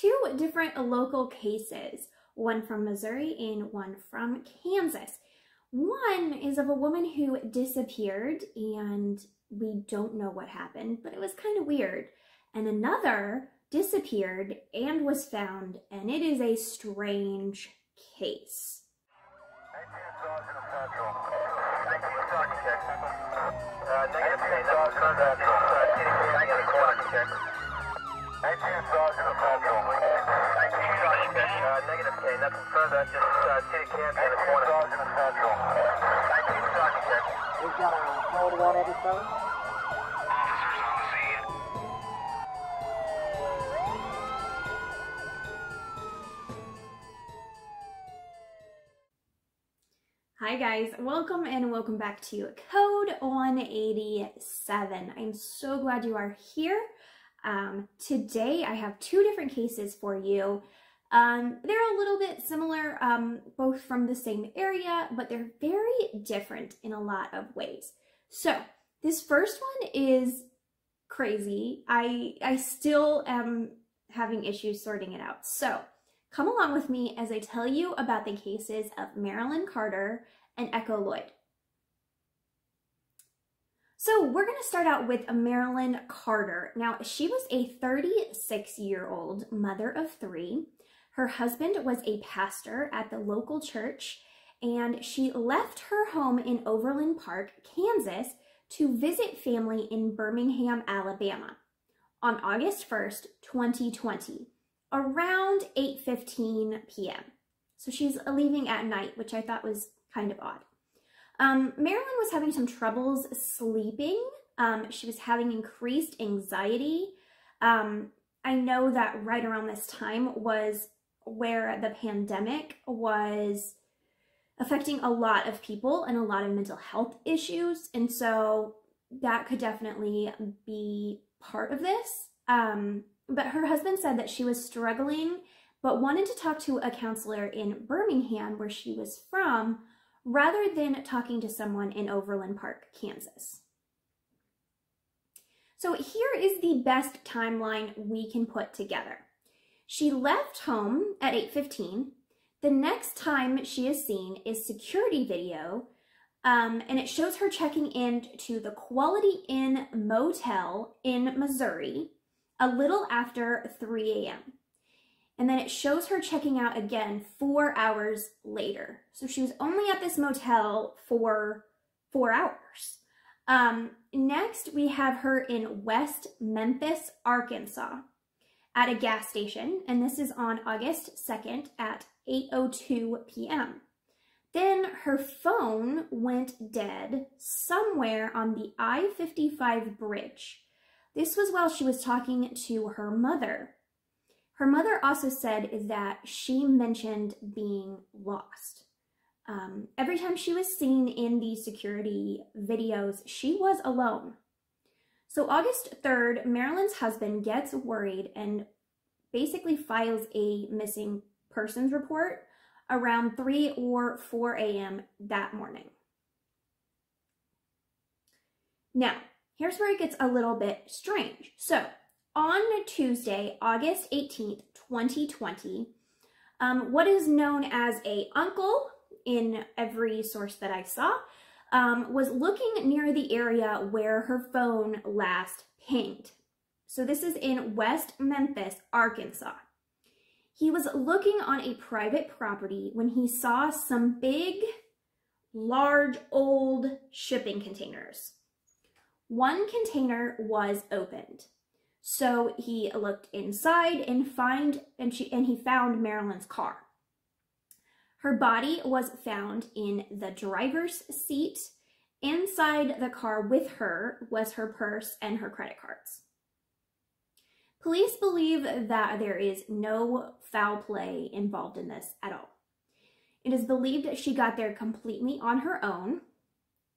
two different local cases, one from Missouri and one from Kansas. One is of a woman who disappeared and we don't know what happened, but it was kind of weird. And another disappeared and was found, and it is a strange case. Negative K, nothing further, just city camp in the corner. We've got a hold one at his phone. Officers on the scene. Hi guys, welcome and welcome back to Code 187. I'm so glad you are here. Today I have two different cases for you. They're a little bit similar, both from the same area, but they're very different in a lot of ways. So this first one is crazy. I still am having issues sorting it out. So come along with me as I tell you about the cases of Marilane Carter and Echo Lloyd. So we're going to start out with Marilane Carter. Now, she was a 36-year-old mother of three. Her husband was a pastor at the local church, and she left her home in Overland Park, Kansas, to visit family in Birmingham, Alabama on August 1st, 2020, around 8:15 p.m. So she's leaving at night, which I thought was kind of odd. Marilane was having some troubles sleeping. She was having increased anxiety. I know that right around this time was where the pandemic was affecting a lot of people and a lot of mental health issues. And so that could definitely be part of this. But her husband said that she was struggling, but wanted to talk to a counselor in Birmingham, where she was from, rather than talking to someone in Overland Park, Kansas. So here is the best timeline we can put together. She left home at 8:15. The next time she is seen is security video, and it shows her checking into the Quality Inn Motel in Missouri a little after 3 a.m. And then it shows her checking out again 4 hours later. So she was only at this motel for 4 hours. Next, we have her in West Memphis, Arkansas at a gas station. And this is on August 2nd at 8:02 p.m. Then her phone went dead somewhere on the I-55 bridge. This was while she was talking to her mother. Her mother also said that she mentioned being lost. Every time she was seen in the security videos, she was alone. So August 3rd, Marilane's husband gets worried and basically files a missing persons report around 3 or 4 a.m. that morning. Now, here's where it gets a little bit strange. So on Tuesday, August 18th, 2020, what is known as an uncle in every source that I saw was looking near the area where her phone last pinged. So this is in West Memphis, Arkansas. He was looking on a private property when he saw some big, large, old shipping containers. One container was opened. So he looked inside and he found Marilane's car. Her body was found in the driver's seat. Inside the car with her was her purse and her credit cards. Police believe that there is no foul play involved in this at all. It is believed that she got there completely on her own.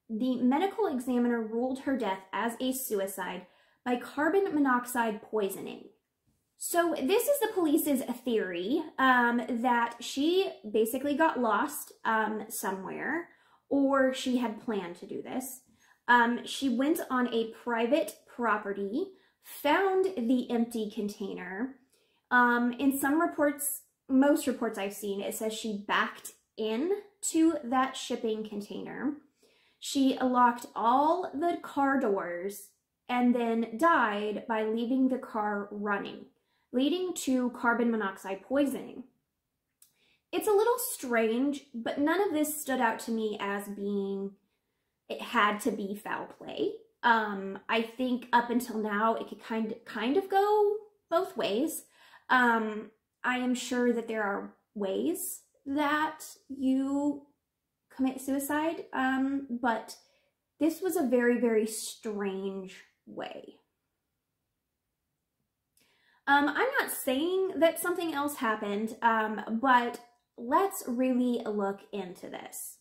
The medical examiner ruled her death as a suicide by carbon monoxide poisoning. So this is the police's theory that she basically got lost somewhere, or she had planned to do this. She went on a private property, found the empty container, In some reports, most reports I've seen, it says she backed into that shipping container. She locked all the car doors and then died by leaving the car running, leading to carbon monoxide poisoning. It's a little strange, but none of this stood out to me as being, it had to be foul play. I think up until now, it could kind of go both ways. I am sure that there are ways that you commit suicide, but this was a very, very strange way. I'm not saying that something else happened, but let's really look into this.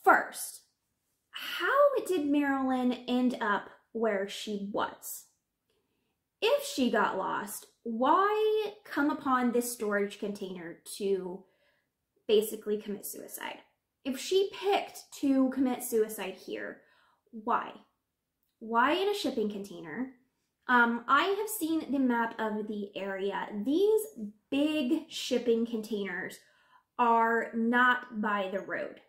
First, how did Marilane end up where she was? If she got lost, why come upon this storage container to basically commit suicide? If she picked to commit suicide here, why? Why in a shipping container? I have seen the map of the area. These big shipping containers are not by the road.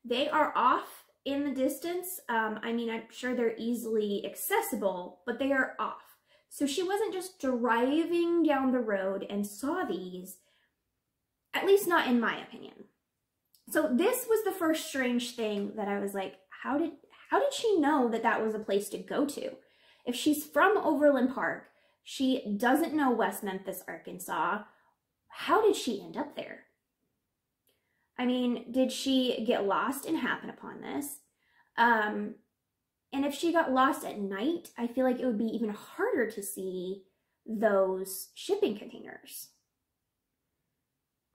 They are off in the distance. I mean, I'm sure they're easily accessible, but they are off. So she wasn't just driving down the road and saw these, at least not in my opinion. So this was the first strange thing that I was like, how did she know that that was a place to go to? If she's from Overland Park, she doesn't know West Memphis, Arkansas. How did she end up there? I mean, did she get lost and happen upon this? And if she got lost at night, I feel like it would be even harder to see those shipping containers.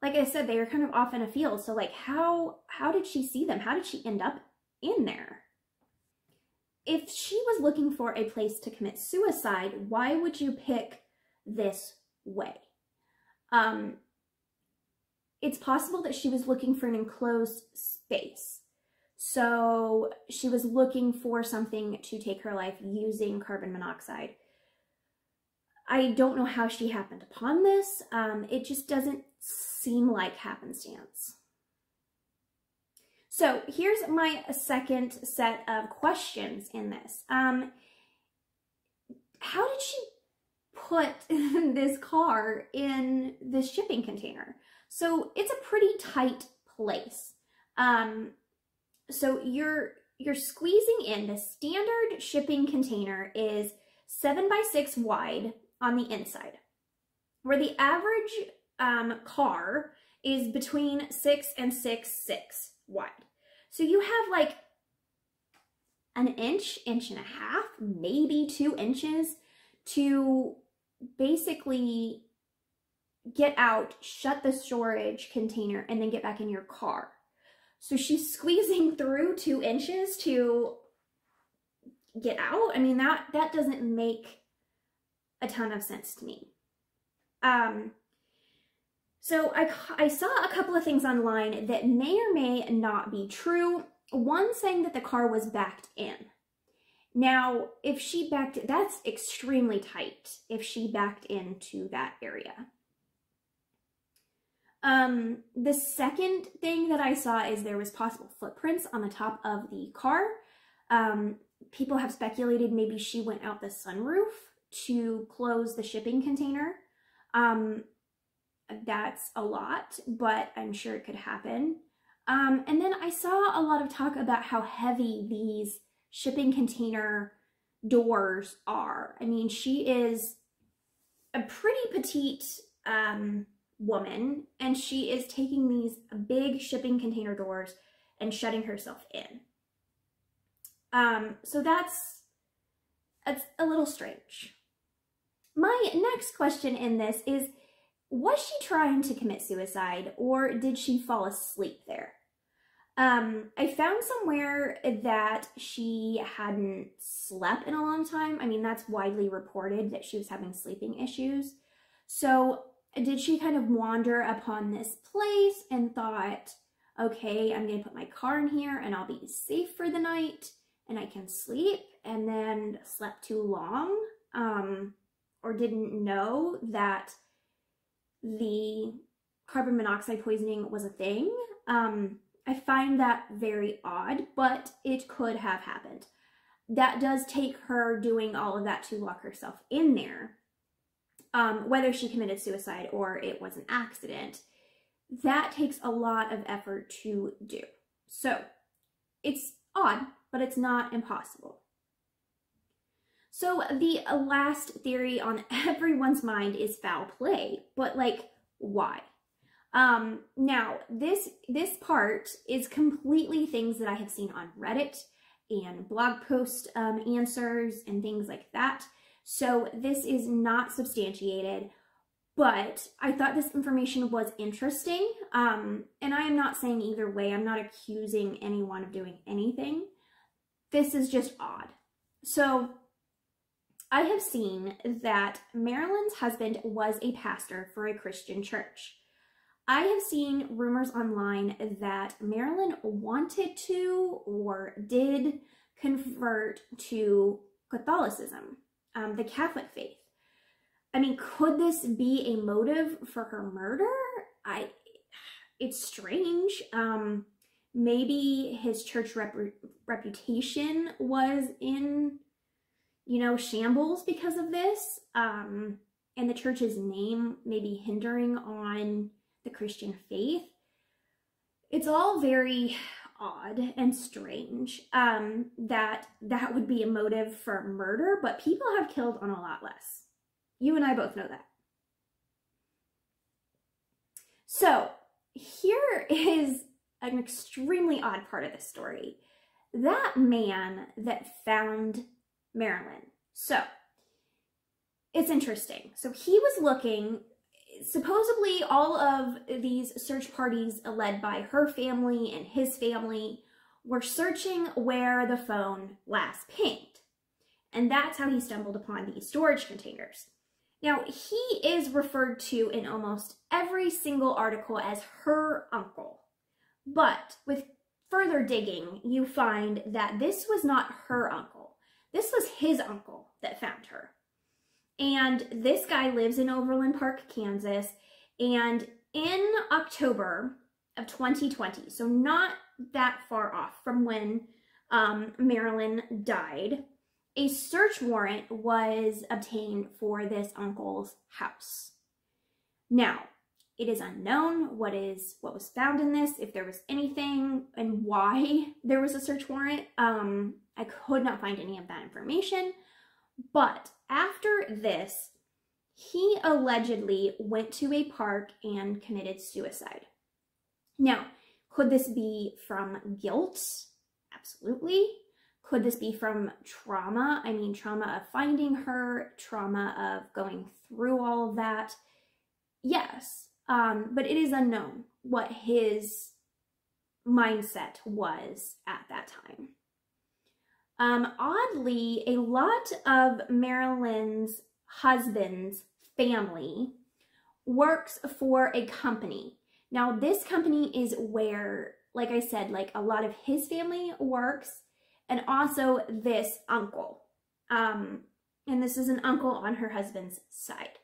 Like I said, they were kind of off in a field. So like, how did she see them? How did she end up in there? If she was looking for a place to commit suicide, why would you pick this way? It's possible that she was looking for an enclosed space. So she was looking for something to take her life using carbon monoxide. I don't know how she happened upon this. It just doesn't seem like happenstance. So here's my second set of questions in this. How did she put this car in this shipping container? So it's a pretty tight place. So you're squeezing in. The standard shipping container is 7 by 6 wide on the inside, where the average car is between 6 and 6'6" wide. So you have like an inch, inch and a half, maybe 2 inches to basically get out, shut the storage container, and then get back in your car. So she's squeezing through 2 inches to get out. I mean, that doesn't make a ton of sense to me. So I saw a couple of things online that may or may not be true. One saying that the car was backed in. Now, if she backed, that's extremely tight if she backed into that area. The second thing that I saw is there was possible footprints on the top of the car. People have speculated maybe she went out the sunroof to close the shipping container. That's a lot, but I'm sure it could happen. And then I saw a lot of talk about how heavy these shipping container doors are. I mean, she is a pretty petite woman, and she is taking these big shipping container doors and shutting herself in. So that's a little strange. My next question in this is, was she trying to commit suicide, or did she fall asleep there? I found somewhere that she hadn't slept in a long time. I mean, that's widely reported that she was having sleeping issues. So did she kind of wander upon this place and thought, okay, I'm going to put my car in here and I'll be safe for the night and I can sleep, and then slept too long? or didn't know that the carbon monoxide poisoning was a thing. I find that very odd, but it could have happened. That does take her doing all of that to lock herself in there. Whether she committed suicide or it was an accident, that takes a lot of effort to do. So it's odd, but it's not impossible. So the last theory on everyone's mind is foul play, but like, why? Now, this part is completely things that I have seen on Reddit and blog post answers and things like that. So this is not substantiated, but I thought this information was interesting. And I am not saying either way. I'm not accusing anyone of doing anything. This is just odd. So I have seen that Marilane's husband was a pastor for a Christian church. I have seen rumors online that Marilane wanted to or did convert to Catholicism, the Catholic faith. I mean, could this be a motive for her murder? It's strange. Maybe his church reputation was in, shambles because of this, and the church's name maybe hindering on the Christian faith. It's all very odd and strange that would be a motive for murder, but people have killed on a lot less. You and I both know that. So here is an extremely odd part of the story. That man that found Marilane. So it's interesting. So he was looking. Supposedly, all of these search parties led by her family and his family were searching where the phone last pinged. And that's how he stumbled upon these storage containers. Now, he is referred to in almost every single article as her uncle. But with further digging, you find that this was not her uncle. This was his uncle that found her. And this guy lives in Overland Park, Kansas, and in October of 2020, so not that far off from when Marilane died, a search warrant was obtained for this uncle's house. Now, it is unknown what was found in this, if there was anything, and why there was a search warrant. I could not find any of that information. But after this, he allegedly went to a park and committed suicide. Now, could this be from guilt? Absolutely. Could this be from trauma? I mean, trauma of finding her, trauma of going through all of that. Yes, but it is unknown what his mindset was at that time. Oddly, a lot of Marilane's husband's family works for a company. Now, this company is where, like I said, like a lot of his family works, and also this uncle. And this is an uncle on her husband's side.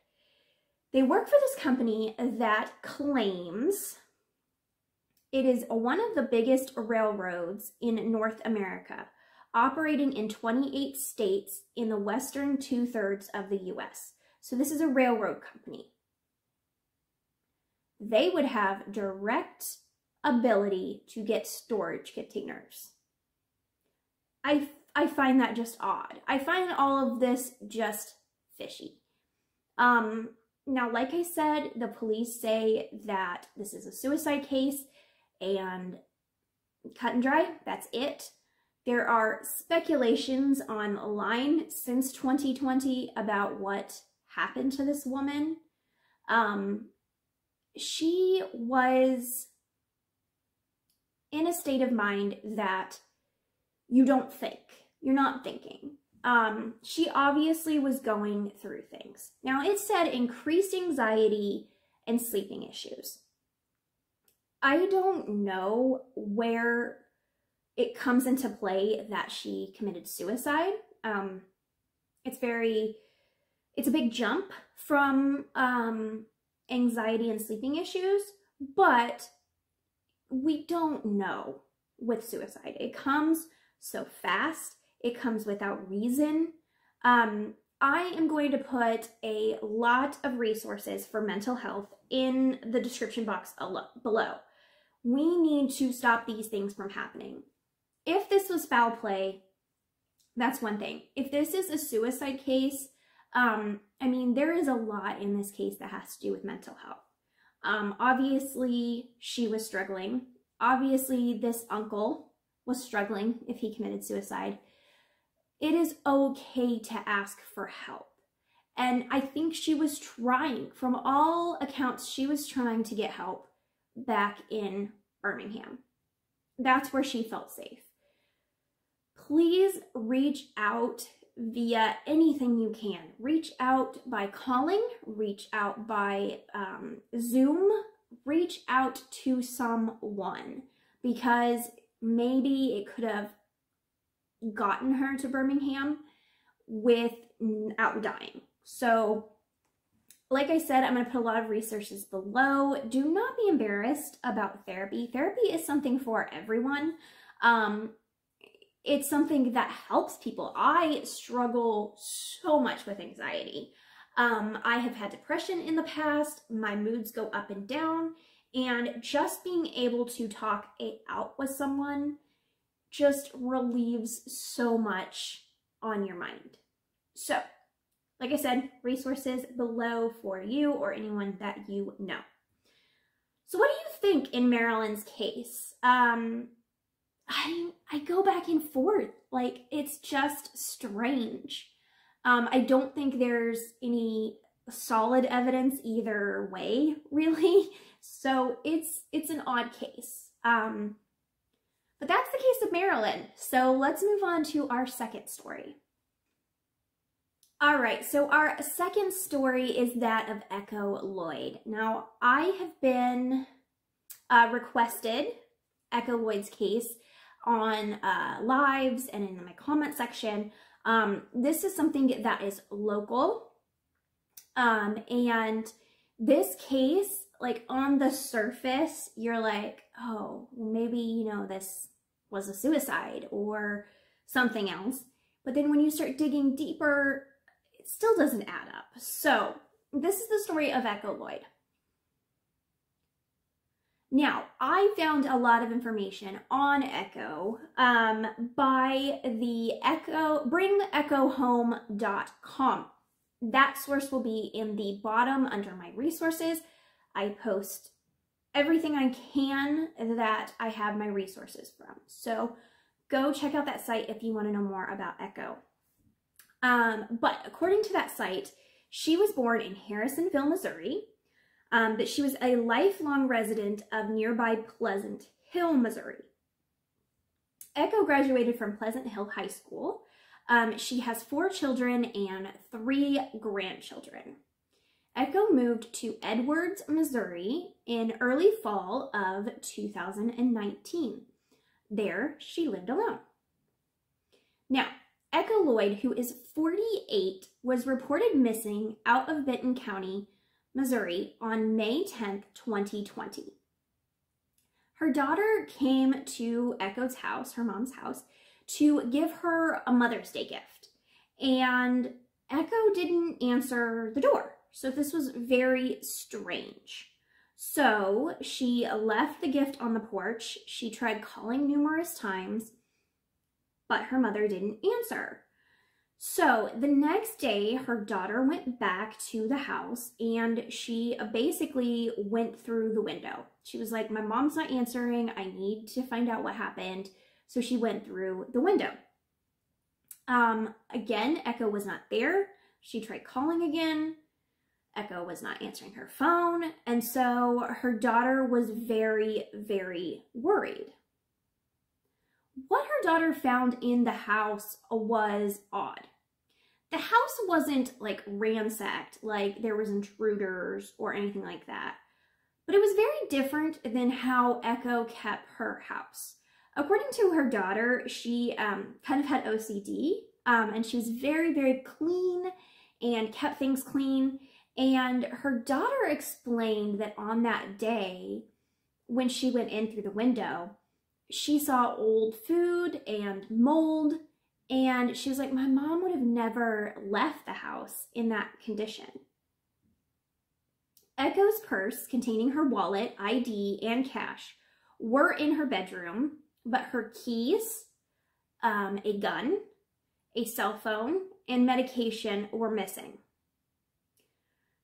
They work for this company that claims it is one of the biggest railroads in North America, operating in 28 states in the western 2/3 of the US. So this is a railroad company. They would have direct ability to get storage containers. I find that just odd. I find all of this just fishy. Now, like I said, the police say that this is a suicide case and cut and dry, that's it. There are speculations online since 2020 about what happened to this woman. She was in a state of mind that you don't think. You're not thinking. She obviously was going through things. Now, it said increased anxiety and sleeping issues. I don't know where it comes into play that she committed suicide. It's very It's a big jump from anxiety and sleeping issues, but we don't know with suicide. It comes so fast. It comes without reason. I am going to put a lot of resources for mental health in the description box below. We need to stop these things from happening. If this was foul play, that's one thing. If this is a suicide case, I mean, there is a lot in this case that has to do with mental health. Obviously, she was struggling. Obviously, this uncle was struggling if he committed suicide. It is okay to ask for help. And I think she was trying, from all accounts, she was trying to get help back in Birmingham. That's where she felt safe. Please reach out via anything you can. Reach out by calling, reach out by Zoom, reach out to someone, because maybe it could have gotten her to Birmingham without dying. So, like I said, I'm going to put a lot of resources below. Do not be embarrassed about therapy. Therapy is something for everyone. It's something that helps people. I struggle so much with anxiety. I have had depression in the past. My moods go up and down. And just being able to talk it out with someone just relieves so much on your mind. So, like I said, resources below for you or anyone that you know. So what do you think in Marilane's case? I go back and forth. Like, it's just strange. I don't think there's any solid evidence either way, really. So it's an odd case. But that's the case of Marilane. So let's move on to our second story. All right, so our second story is that of Echo Lloyd. Now, I have been requested Echo Lloyd's case on lives and in my comment section. This is something that is local. And this case, like on the surface, you're like, oh, well, maybe, you know, this was a suicide or something else. But then when you start digging deeper, it still doesn't add up. So this is the story of Echo Lloyd. Now, I found a lot of information on Echo by the bringechohome.com. That source will be in the bottom under my resources. I post everything I can that I have my resources from. So go check out that site if you want to know more about Echo. But according to that site, she was born in Harrisonville, Missouri. But she was a lifelong resident of nearby Pleasant Hill, Missouri. Echo graduated from Pleasant Hill High School. She has 4 children and 3 grandchildren. Echo moved to Edwards, Missouri in early fall of 2019. There, she lived alone. Now, Echo Lloyd, who is 48, was reported missing out of Benton County, Missouri on May 10th, 2020. Her daughter came to Echo's house, her mom's house, to give her a Mother's Day gift. And Echo didn't answer the door. So this was very strange. So she left the gift on the porch. She tried calling numerous times, but her mother didn't answer. So the next day, her daughter went back to the house and she basically went through the window. She was like, my mom's not answering. I need to find out what happened. So she went through the window. Again, Echo was not there. She tried calling again. Echo was not answering her phone. And so her daughter was very, very worried. What her daughter found in the house was odd. The house wasn't like ransacked, like there was intruders or anything like that. But it was very different than how Echo kept her house. According to her daughter, she kind of had OCD, and she was very, very clean and kept things clean. And her daughter explained that on that day, when she went in through the window, she saw old food and mold. And she was like, my mom would have never left the house in that condition. Echo's purse containing her wallet, ID, and cash were in her bedroom, but her keys, a gun, a cell phone, and medication were missing.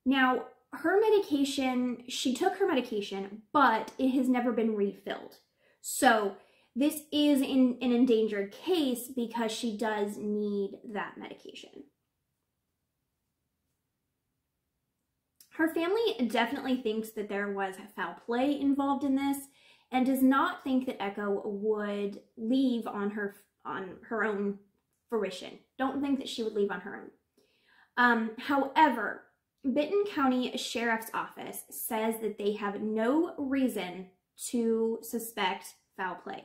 Now, her medication, she took her medication, but it has never been refilled. So this is an endangered case because she does need that medication. Her family definitely thinks that there was foul play involved in this and does not think that Echo would leave on her own fruition. Don't think that she would leave on her own. However, Benton County Sheriff's Office says that they have no reason to suspect foul play.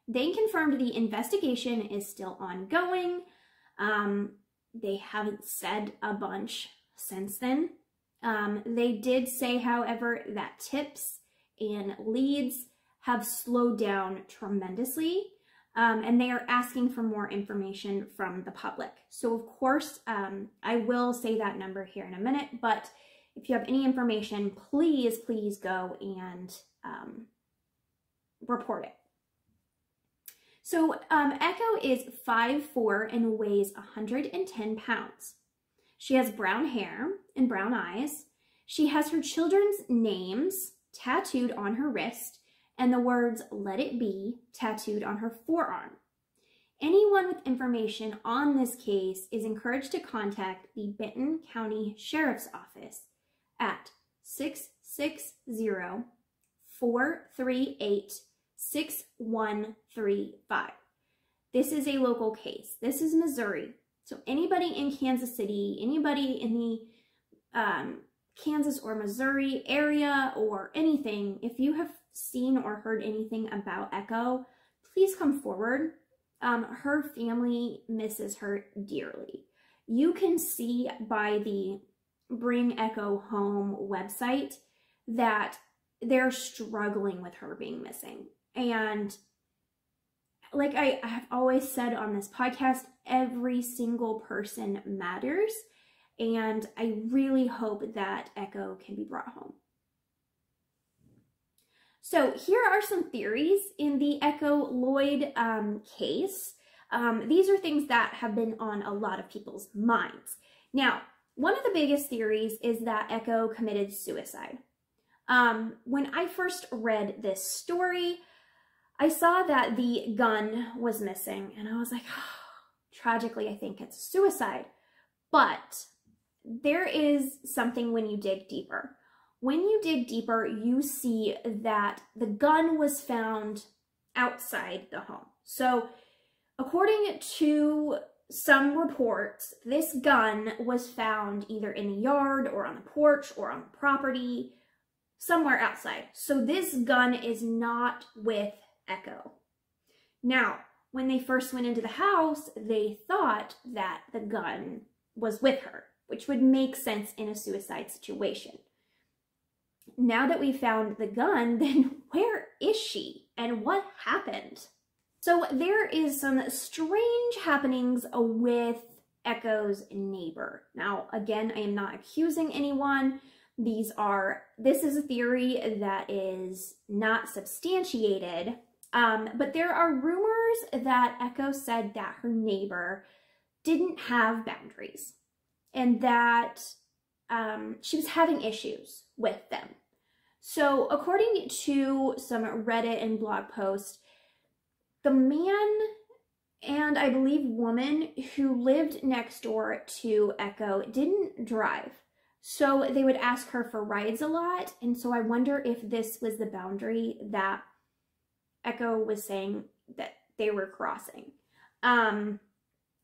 They confirmed the investigation is still ongoing. They haven't said a bunch since then. They did say, however, that tips and leads have slowed down tremendously, and they are asking for more information from the public. So of course, I will say that number here in a minute, but if you have any information, please go and report it. So Echo is 5'4" and weighs 110 pounds. She has brown hair and brown eyes. She has her children's names tattooed on her wrist and the words "Let It Be" tattooed on her forearm. Anyone with information on this case is encouraged to contact the Benton County Sheriff's Office at 660-438-6135. This is a local case. This is Missouri. So anybody in Kansas City, anybody in the Kansas or Missouri area or anything, if you have seen or heard anything about Echo, please come forward. Her family misses her dearly. You can see by the Bring Echo Home website that they're struggling with her being missing. And like I have always said on this podcast, every single person matters. And I really hope that Echo can be brought home. So here are some theories in the Echo Lloyd case. These are things that have been on a lot of people's minds. Now, one of the biggest theories is that Echo committed suicide. When I first read this story, I saw that the gun was missing, and I was like, oh, tragically, I think it's suicide. But there is something when you dig deeper. When you dig deeper, you see that the gun was found outside the home. So according to some reports, this gun was found either in the yard or on the porch or on the property, somewhere outside. So this gun is not with Echo. Now, when they first went into the house, they thought that the gun was with her, which would make sense in a suicide situation. Now that we found the gun, then where is she and what happened? So there is some strange happenings with Echo's neighbor. Now, again, I am not accusing anyone. This is a theory that is not substantiated, but there are rumors that Echo said that her neighbor didn't have boundaries and that she was having issues with them. So according to some Reddit and blog posts, the man and I believe woman who lived next door to Echo didn't drive. So they would ask her for rides a lot. And so I wonder if this was the boundary that Echo was saying that they were crossing.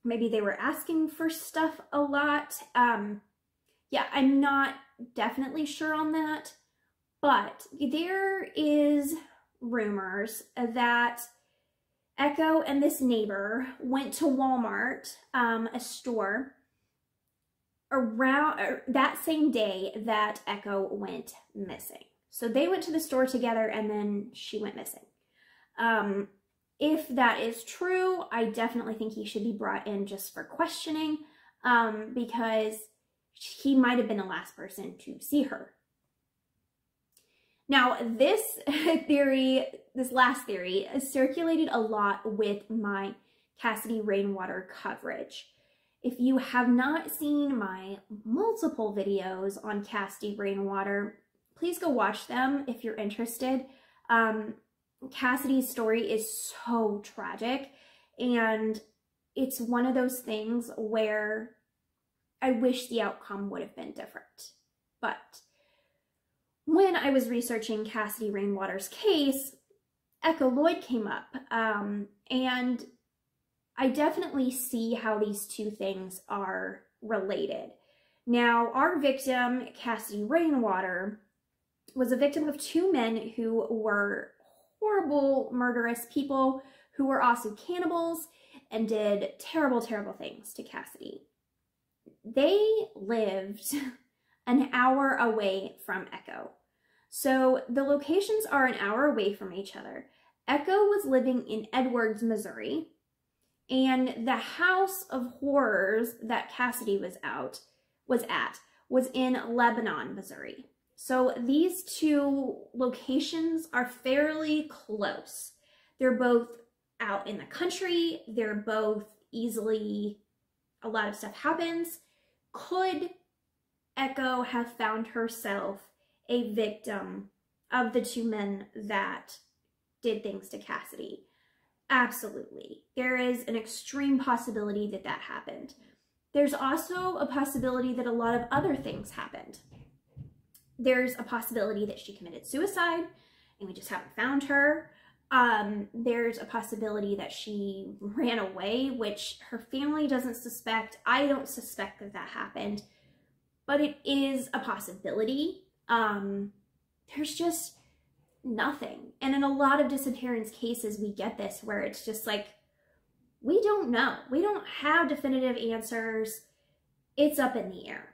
Maybe they were asking for stuff a lot. Yeah, I'm not definitely sure on that. But there is rumors that Echo and this neighbor went to Walmart, a store, around that same day that Echo went missing. So they went to the store together and then she went missing. If that is true, I definitely think he should be brought in just for questioning, because he might have been the last person to see her. Now, this last theory circulated a lot with my Cassidy Rainwater coverage. If you have not seen my multiple videos on Cassidy Rainwater, please go watch them if you're interested. Cassidy's story is so tragic, and it's one of those things where I wish the outcome would have been different. But when I was researching Cassidy Rainwater's case, Echo Lloyd came up, and I definitely see how these two things are related. Now, our victim, Cassidy Rainwater, was a victim of two men who were horrible, murderous people who were also cannibals and did terrible, terrible things to Cassidy. They lived an hour away from Echo. So the locations are an hour away from each other. Echo was living in Edwards, Missouri, and the house of horrors that Cassidy was at was in Lebanon, Missouri. So these two locations are fairly close. They're both out in the country. They're both easily, a lot of stuff happens. Could Echo have found herself a victim of the two men that did things to Cassidy? Absolutely. There is an extreme possibility that that happened. There's also a possibility that a lot of other things happened. There's a possibility that she committed suicide and we just haven't found her. There's a possibility that she ran away, which her family doesn't suspect. I don't suspect that that happened, but it is a possibility. There's just nothing. And in a lot of disappearance cases, we get this where it's just like, we don't know. We don't have definitive answers. It's up in the air.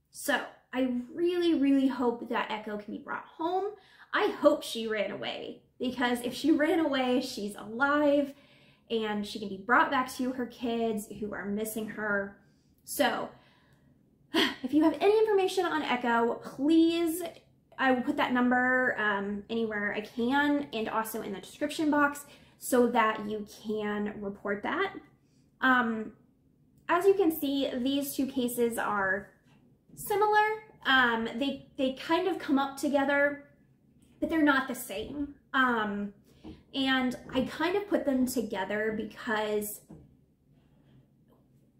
So I really, really hope that Echo can be brought home. I hope she ran away, because if she ran away, she's alive and she can be brought back to her kids who are missing her. So if you have any information on Echo, please, I will put that number anywhere I can and also in the description box so that you can report that. As you can see, these two cases are similar. They kind of come up together, but they're not the same. And I kind of put them together because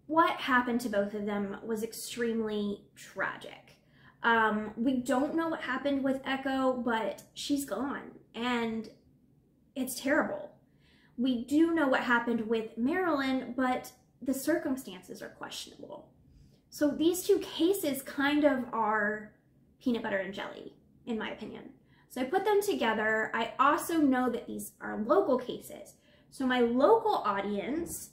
what happened to both of them was extremely tragic. We don't know what happened with Echo, but she's gone and it's terrible. We do know what happened with Marilane, but the circumstances are questionable. So these two cases kind of are peanut butter and jelly, in my opinion. So I put them together. I also know that these are local cases. So my local audience,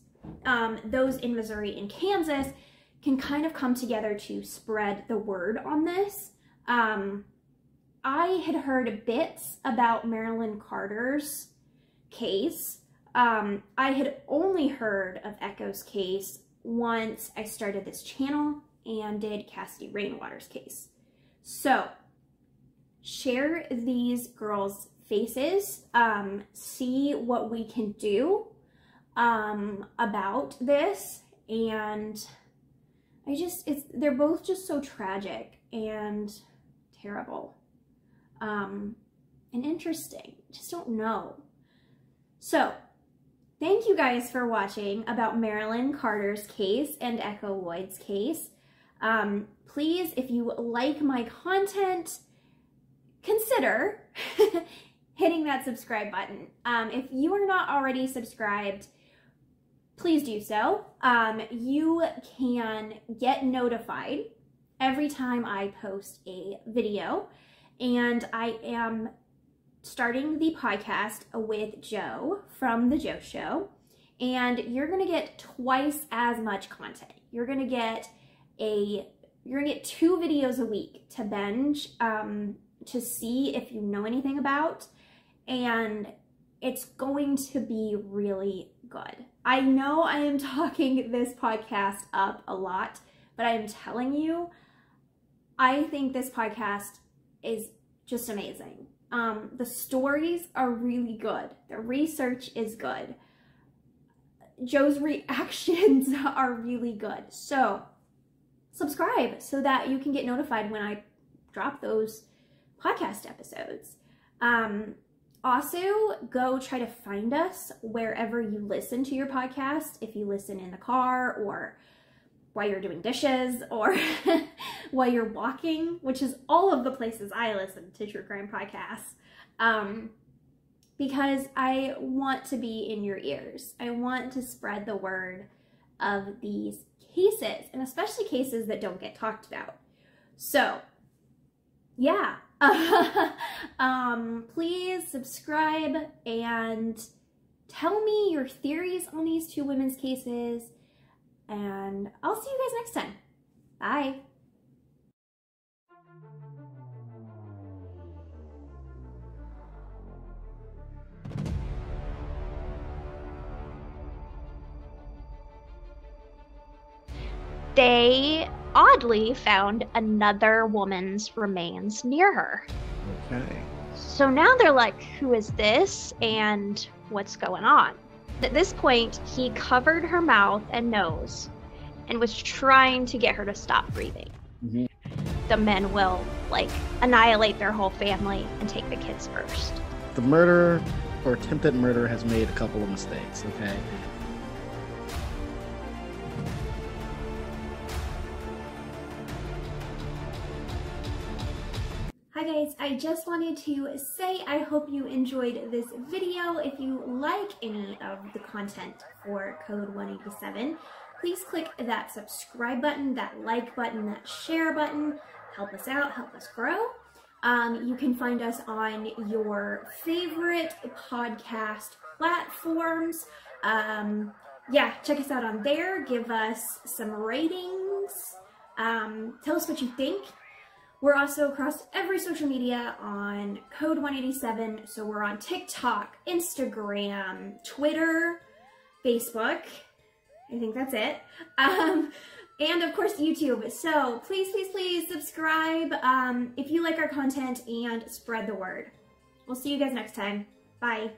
those in Missouri and Kansas, can kind of come together to spread the word on this. I had heard bits about Marilane Carter's case. I had only heard of Echo's case once I started this channel and did Cassidy Rainwater's case. So share these girls' faces, see what we can do about this, and they're both just so tragic and terrible and interesting. Just don't know. So thank you guys for watching about Marilane Carter's case and Echo Lloyd's case. Please, if you like my content, consider hitting that subscribe button. If you are not already subscribed, please do so. You can get notified every time I post a video, and I am starting the podcast with Joe from The Joe Show, and you're gonna get twice as much content. You're gonna get a you're gonna get 2 videos a week to binge, to see if you know anything about, and it's going to be really good. I know I am talking this podcast up a lot, but I am telling you, I think this podcast is just amazing. The stories are really good. The research is good. Joe's reactions are really good. So subscribe so that you can get notified when I drop those podcast episodes. Also, go try to find us wherever you listen to your podcast. If you listen in the car, or while you're doing dishes, or while you're walking, which is all of the places I listen to true crime podcasts, because I want to be in your ears. I want to spread the word of these cases, and especially cases that don't get talked about. So, yeah. Please subscribe and tell me your theories on these 2 women's cases, and I'll see you guys next time. Bye. They oddly found another woman's remains near her. Okay. So now they're like, who is this and what's going on? At this point, he covered her mouth and nose and was trying to get her to stop breathing. Mm-hmm. The men will like annihilate their whole family and take the kids first. The murderer or attempted murder has made a couple of mistakes, okay? Hi guys, I just wanted to say I hope you enjoyed this video. If you like any of the content for Code 187, please click that subscribe button, that like button, that share button. Help us out, help us grow. You can find us on your favorite podcast platforms. Yeah, check us out on there. Give us some ratings. Tell us what you think. We're also across every social media on Code 187. So we're on TikTok, Instagram, Twitter, Facebook. I think that's it. And of course, YouTube. So please, please, please subscribe if you like our content, and spread the word. We'll see you guys next time. Bye.